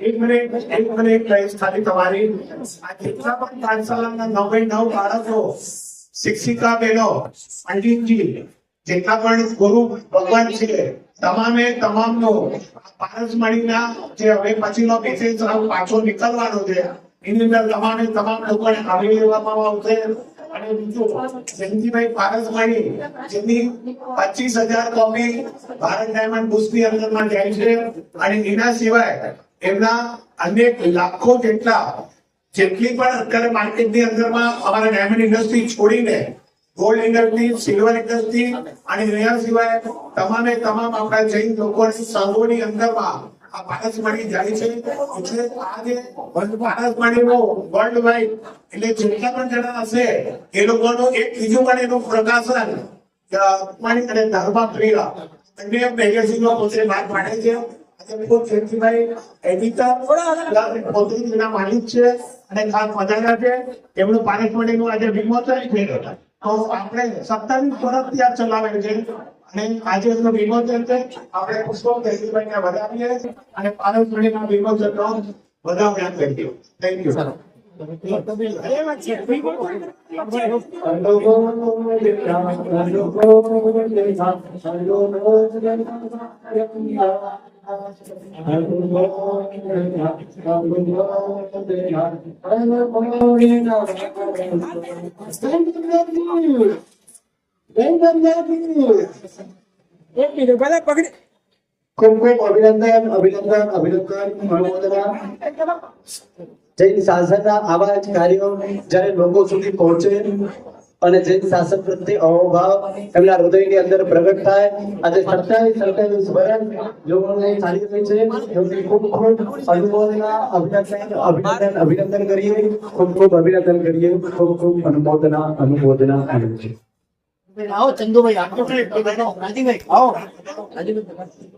એક મિનિટ કહીશ ખાલી તમારી આ જેટલા પણ પાઠશાળાના 99 બાળકો શિક્ષિકા બહેનો પંડિતજી જેટલા પણ ગુરુ ભગવાન છે તમામે તમામનો પારસમણીના જે હવે પછીનો મેસેજ પાછો નીકળવાનો છે એની અંદર તમામે તમામ લોકોને આવરી લેવામાં આવશે. અને બીજું જયંતિભાઈ પારસમણી જેની 25,000 કોપી ભારત ડાયમંડ બુક્સની અંદરમાં જાય છે અને એના સિવાય એમના અનેક લાખો જેટલી પણ અત્યારે માર્કેટની અંદરમાં અમારા ડાયમંડ ઇન્ડસ્ટ્રી છોડીને ગોલ્ડ ઇન્ડસ્ટ્રી, સિલ્વર ઇન્ડસ્ટ્રી અને એના સિવાય તમામે તમામ આપણા જૈન લોકોની સંઘોની અંદરમાં આ પારસમણી જાય છે. એટલે આ જે પારસમણીનો વર્લ્ડ વાઇડ એટલે જેટલા પણ જણા હશે એ લોકોનું એક બીજું પણ એનું પ્રકાશન અને ધર્મપ્રિય બંને મેગેઝિનમાં પોતે બહાર પાડે છે. જયંતિભાઈ એડિટર પોતે એના માલિક છે અને ખાસ મજાના છે. એમનું પારસમણીનું આજે વિમોચન થયું. તો આપણે 27 વર્ષથી આ ચલાવે છે અને આજે એમનો વિમોચન છે. આપણે પુષ્પો જયંતિભાઈને વધાવીએ અને પારસમણીના વિમોચનનો વધાવ્યા કરીએ. Thank you. ખૂબ ખૂબ અભિનંદન જૈન શાસનના આવા જ કાર્યો જ્યારે લોકો સુધી પહોંચે અને જૈન શાસન પ્રત્યે અહોભાવ એમના હૃદયની અંદર પ્રગટ થાય. આજે 27 વર્ષ જોવાની ચાલી રહી છે. એમની ખૂબ ખૂબ અનુમોદના અભિનંદન કરીએ. ખૂબ ખૂબ અભિનંદન કરીએ. ખૂબ ખૂબ અનુમોદના આવો ચંદુભાઈ આવો રાજીભાઈ આવો રાજીભાઈ